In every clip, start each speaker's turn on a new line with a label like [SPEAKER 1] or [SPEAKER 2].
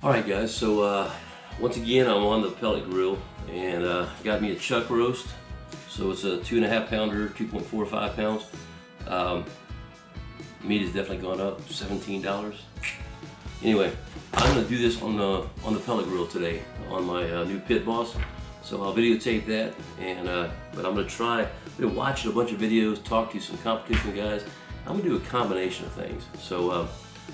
[SPEAKER 1] Alright guys, so once again I'm on the pellet grill and got me a chuck roast. So it's a 2.5 pounder, 2.45 pounds. Meat has definitely gone up, $17. Anyway, I'm going to do this on the pellet grill today on my new Pit Boss. So I'll videotape that, and but I'm going to try. I've been watching a bunch of videos, talk to some competition guys. I'm going to do a combination of things. So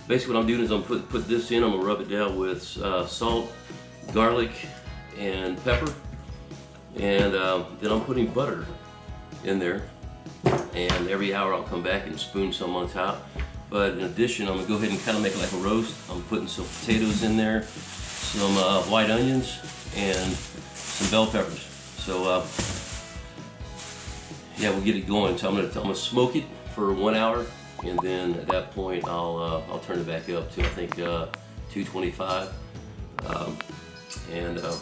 [SPEAKER 1] basically what I'm doing is I'm put this in, I'm going to rub it down with salt, garlic, and pepper. And then I'm putting butter in there. And every hour I'll come back and spoon some on top. But in addition, I'm going to go ahead and kind of make it like a roast. I'm putting some potatoes in there, some white onions, and some bell peppers. So yeah, we'll get it going. So I'm gonna smoke it for 1 hour, and then at that point I'll turn it back up to I think 225.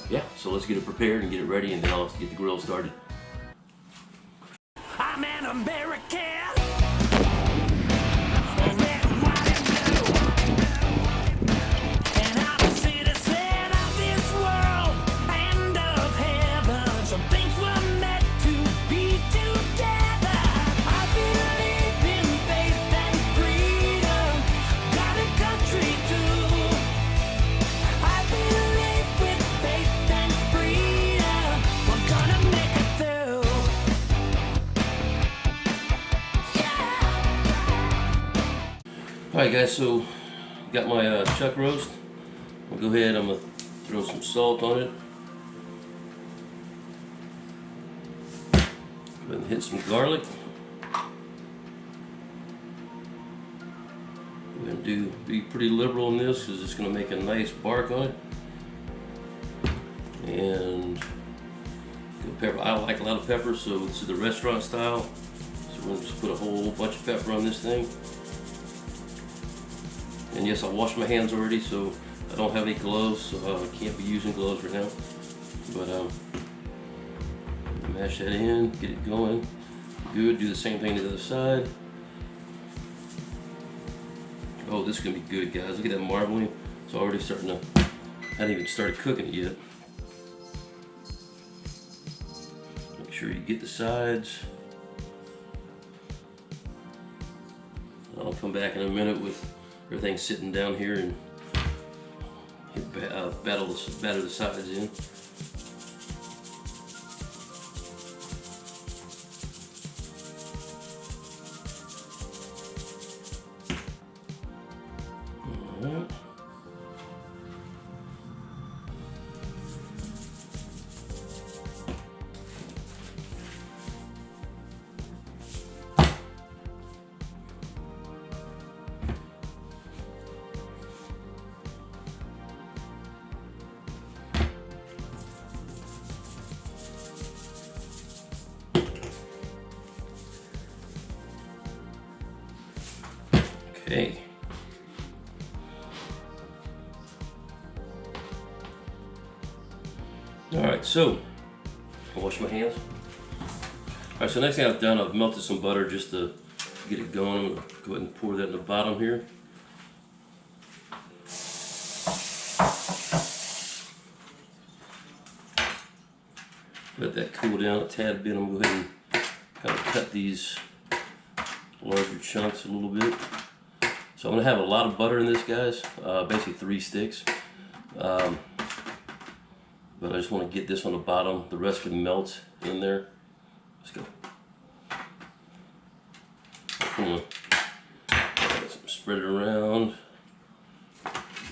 [SPEAKER 1] Yeah, so let's get it prepared and get it ready, and then I'll get the grill started.
[SPEAKER 2] I'm an American.
[SPEAKER 1] Alright guys, so got my chuck roast. I'll go ahead, I'm going to throw some salt on it. Go ahead and hit some garlic. We're going to be pretty liberal in this because it's going to make a nice bark on it. And pepper. I like a lot of pepper, so this is the restaurant style. So we're going to just put a whole bunch of pepper on this thing. And yes, I washed my hands already, so I don't have any gloves, so I can't be using gloves right now. But mash that in, get it going. Good, do the same thing to the other side. Oh, this is gonna be good, guys. Look at that marbling. It's already starting to, I haven't even started cooking it yet. Make sure you get the sides. I'll come back in a minute with everything sitting down here and batter the sides in. All right. Okay. Alright, so I'll wash my hands. Alright, so next thing I've done, I've melted some butter just to get it going. I'm going to go ahead and pour that in the bottom here. Let that cool down a tad bit. I'm going to go ahead and kind of cut these larger chunks a little bit. So I'm going to have a lot of butter in this, guys, basically 3 sticks. But I just want to get this on the bottom. The rest can melt in there. Let's go. Spread it around.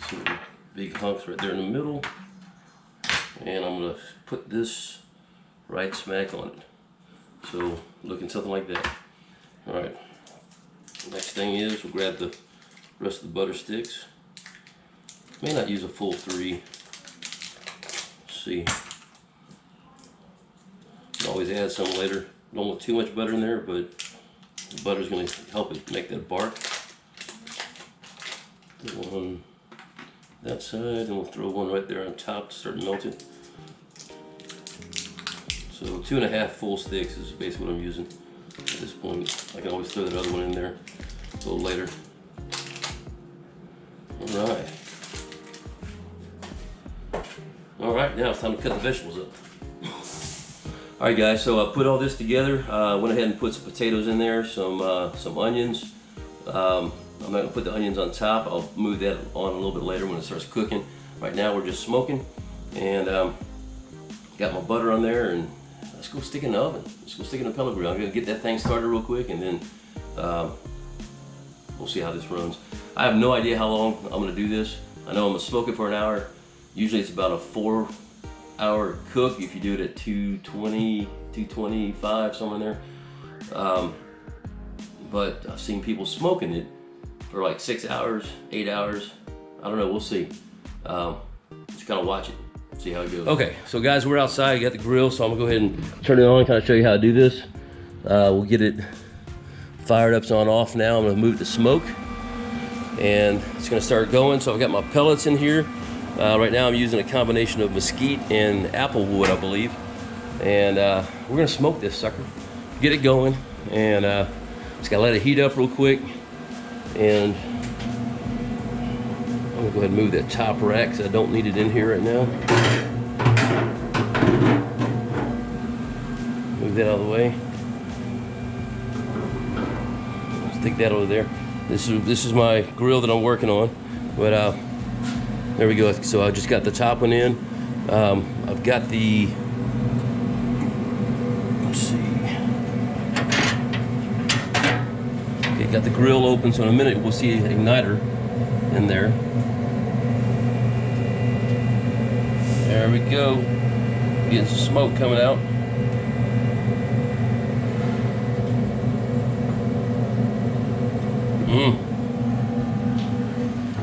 [SPEAKER 1] Some big hunks right there in the middle. And I'm going to put this right smack on it. So looking something like that. Alright. Next thing is we'll grab the rest of the butter sticks. May not use a full 3. Let's see. You can always add some later. Don't want too much butter in there, but the butter's going to help it make that bark. Put one on that side, and we'll throw one right there on top to start melting. So 2.5 full sticks is basically what I'm using at this point. I can always throw that other one in there a little later. Alright. All right, now it's time to cut the vegetables up. All right, guys, so I put all this together. Went ahead and put some potatoes in there, some onions. I'm not gonna put the onions on top. I'll move that on a little bit later when it starts cooking. Right now we're just smoking, and got my butter on there, and let's go stick it in the oven. Let's go stick it in the pellet grill. I'm gonna get that thing started real quick, and then we'll see how this runs. I have no idea how long I'm gonna do this. I know I'm gonna smoke it for an hour. Usually it's about a 4-hour cook if you do it at 220, 225, somewhere in there. But I've seen people smoking it for like 6 hours, 8 hours. I don't know, we'll see. Just kind of watch it, see how it goes. Okay, so guys, we're outside, got the grill, so I'm gonna go ahead and turn it on, kind of show you how to do this. We'll get it fired up, it's on off now. I'm gonna move the smoke, and it's gonna start going. So I've got my pellets in here. Right now I'm using a combination of mesquite and apple wood, I believe. And we're gonna smoke this sucker, get it going, and just gotta let it heat up real quick. And I'm gonna go ahead and move that top rack because I don't need it in here right now. Move that out of the way. Stick that over there. This is my grill that I'm working on, but there we go. So I just got the top one in. I've got the, let's see. Okay, got the grill open, so in a minute we'll see an igniter in there. There we go. Getting some smoke coming out.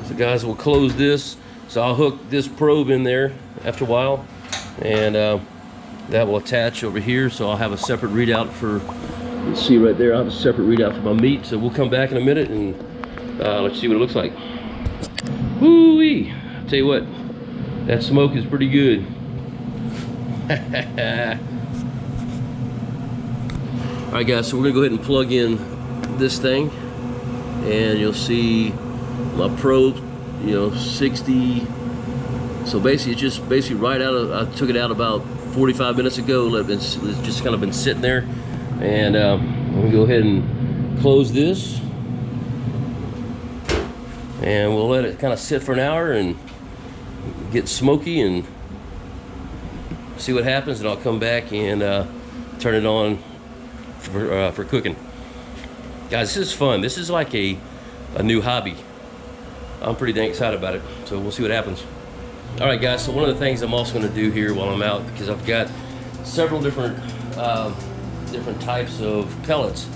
[SPEAKER 1] So guys, we'll close this. So I'll hook this probe in there after a while, and that will attach over here. So I'll have a separate readout for, you see right there, I'll have a separate readout for my meat. So we'll come back in a minute and let's see what it looks like. Woo-wee! I'll tell you what, that smoke is pretty good. All right, guys, so we're gonna go ahead and plug in this thing, and you'll see my probe, you know, 60. So basically, it's just basically right out of, I took it out about 45 minutes ago. It's just kind of been sitting there, and I'm gonna go ahead and close this, and we'll let it kind of sit for an hour and get smoky and see what happens. And I'll come back and turn it on for cooking. Guys, this is fun. This is like a new hobby. I'm pretty dang excited about it, so we'll see what happens. All right, guys, so one of the things I'm also going to do here while I'm out, because I've got several different types of pellets.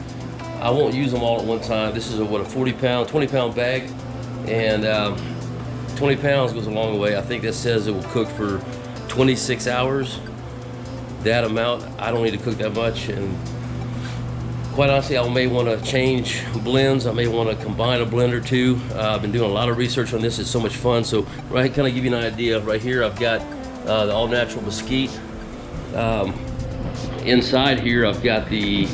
[SPEAKER 1] I won't use them all at one time. This is a 40-pound, 20-pound bag, and 20 pounds goes a long way. I think that says it will cook for 26 hours. That amount, I don't need to cook that much, and quite honestly, I may want to change blends. I may want to combine a blend or two. I've been doing a lot of research on this. It's so much fun. So right, kind of give you an idea. Right here, I've got the all-natural mesquite. Inside here, I've got the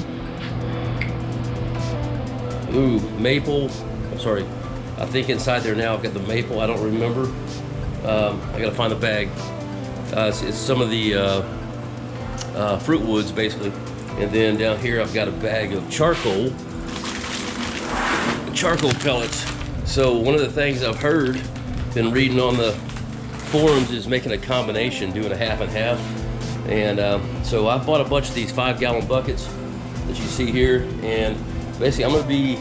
[SPEAKER 1] maple. I'm sorry. I think inside there now I've got the maple. I don't remember. I got to find the bag. It's some of the fruit woods, basically. And then down here I've got a bag of charcoal pellets. So one of the things I've heard, been reading on the forums, is making a combination, doing a half and half. And so I bought a bunch of these 5-gallon buckets that you see here, and basically I'm going to be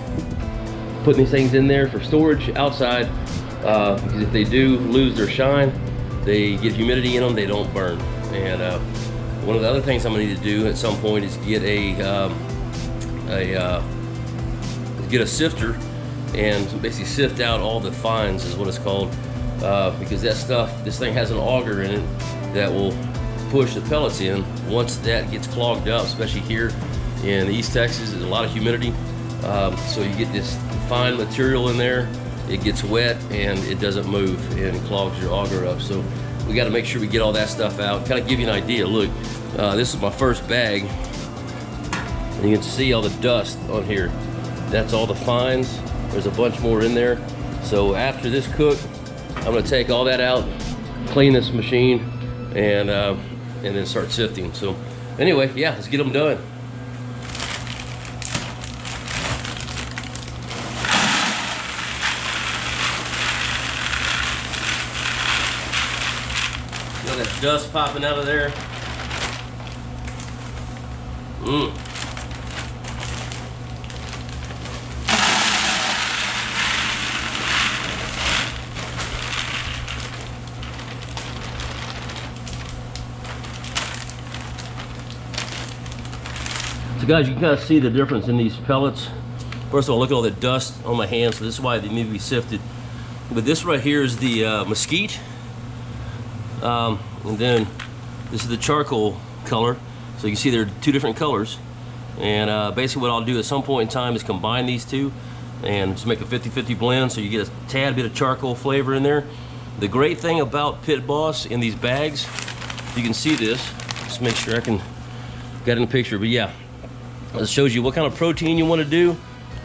[SPEAKER 1] putting these things in there for storage outside, because if they do lose their shine, they get humidity in them, they don't burn. And one of the other things I'm going to need to do at some point is get a sifter and basically sift out all the fines, is what it's called, because that stuff, this thing has an auger in it that will push the pellets in. Once that gets clogged up, especially here in East Texas, there's a lot of humidity, so you get this fine material in there, it gets wet and it doesn't move and clogs your auger up. So we got to make sure we get all that stuff out. Kind of give you an idea. Look, this is my first bag, and you can see all the dust on here. That's all the fines. There's a bunch more in there. So after this cook, I'm going to take all that out, clean this machine and then start sifting. So anyway, yeah, let's get them done. Got that dust popping out of there. So guys, you can kind of see the difference in these pellets. First of all, look at all the dust on my hands, so this is why they need to be sifted. But this right here is the mesquite, and then this is the charcoal color. So you can see there are two different colors, and basically what I'll do at some point in time is combine these two and just make a 50-50 blend, so you get a tad bit of charcoal flavor in there. The great thing about Pit Boss in these bags, you can see this, just make sure I can get in the picture, but yeah, it shows you what kind of protein you want to do.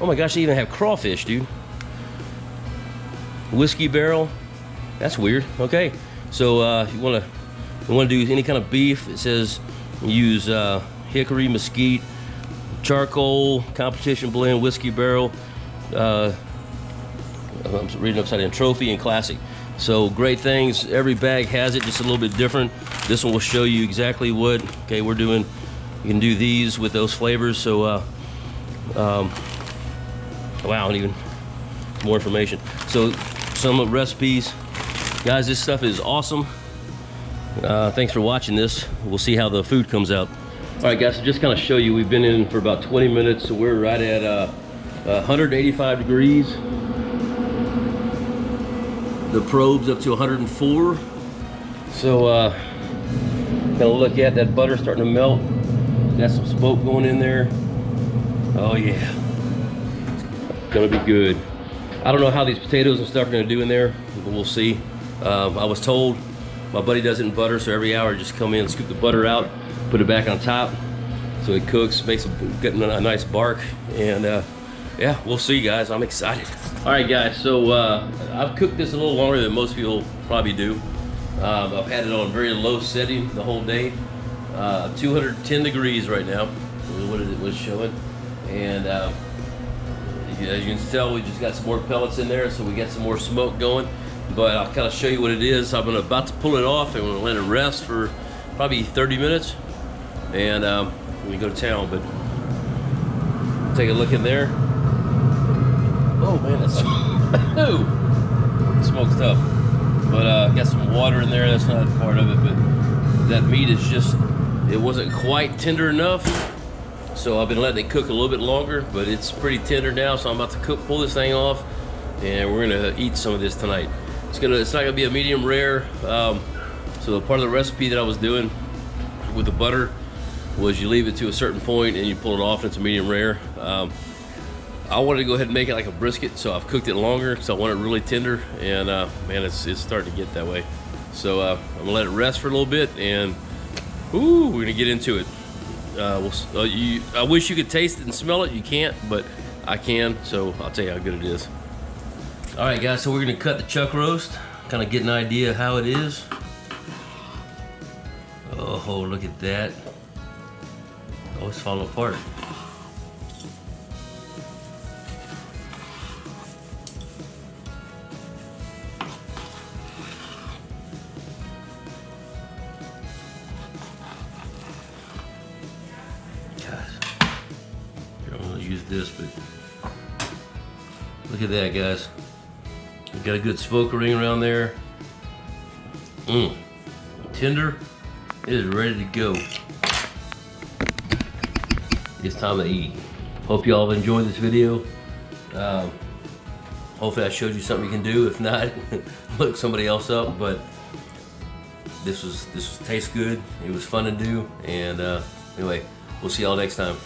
[SPEAKER 1] Oh my gosh, they even have crawfish, dude. Whiskey barrel, that's weird. Okay, so you want to do any kind of beef. It says use hickory, mesquite, charcoal, competition blend, whiskey barrel. I'm reading upside down, trophy and classic. So great things. Every bag has it, just a little bit different. This one will show you exactly what. Okay, we're doing. You can do these with those flavors. So wow, and even more information. So some recipes, guys. This stuff is awesome. Thanks for watching this. We'll see how the food comes out. All right, guys. So just kind of show you, we've been in for about 20 minutes. So we're right at 185 degrees. The probe's up to 104. So gonna look at that butter starting to melt. Got some smoke going in there. Oh yeah, it's gonna be good. I don't know how these potatoes and stuff are gonna do in there, but we'll see. I was told, my buddy does it in butter, so every hour just come in, scoop the butter out, put it back on top, so it cooks, makes getting a nice bark, and yeah, we'll see, guys. I'm excited. All right, guys. So I've cooked this a little longer than most people probably do. I've had it on a very low setting the whole day. 210 degrees right now is what it was showing, and as you can tell, we just got some more pellets in there, so we got some more smoke going. But I'll kind of show you what it is. I'm about to pull it off, and we're gonna let it rest for probably 30 minutes, and we go to town. But take a look in there. Oh man, that's smoke's tough. But got some water in there. That's not part of it, but that meat is just, it wasn't quite tender enough, so I've been letting it cook a little bit longer, but it's pretty tender now, so I'm about to pull this thing off, and we're gonna eat some of this tonight. It's not gonna be a medium rare. So part of the recipe that I was doing with the butter was you leave it to a certain point and you pull it off, and it's a medium rare. I wanted to go ahead and make it like a brisket, so I've cooked it longer, so I want it really tender, and man, it's starting to get that way. So I'm gonna let it rest for a little bit, and ooh, we're gonna get into it. I wish you could taste it and smell it. You can't, but I can, so I'll tell you how good it is. All right, guys, so we're gonna cut the chuck roast, kind of get an idea of how it is. Oh, look at that. Oh, it's falling apart. Use this, but look at that, guys. We got a good smoke ring around there. Tender. It is ready to go. It's time to eat. Hope you all have enjoyed this video. Hopefully I showed you something you can do. If not, look somebody else up. But this tastes good. It was fun to do, and anyway, we'll see y'all next time.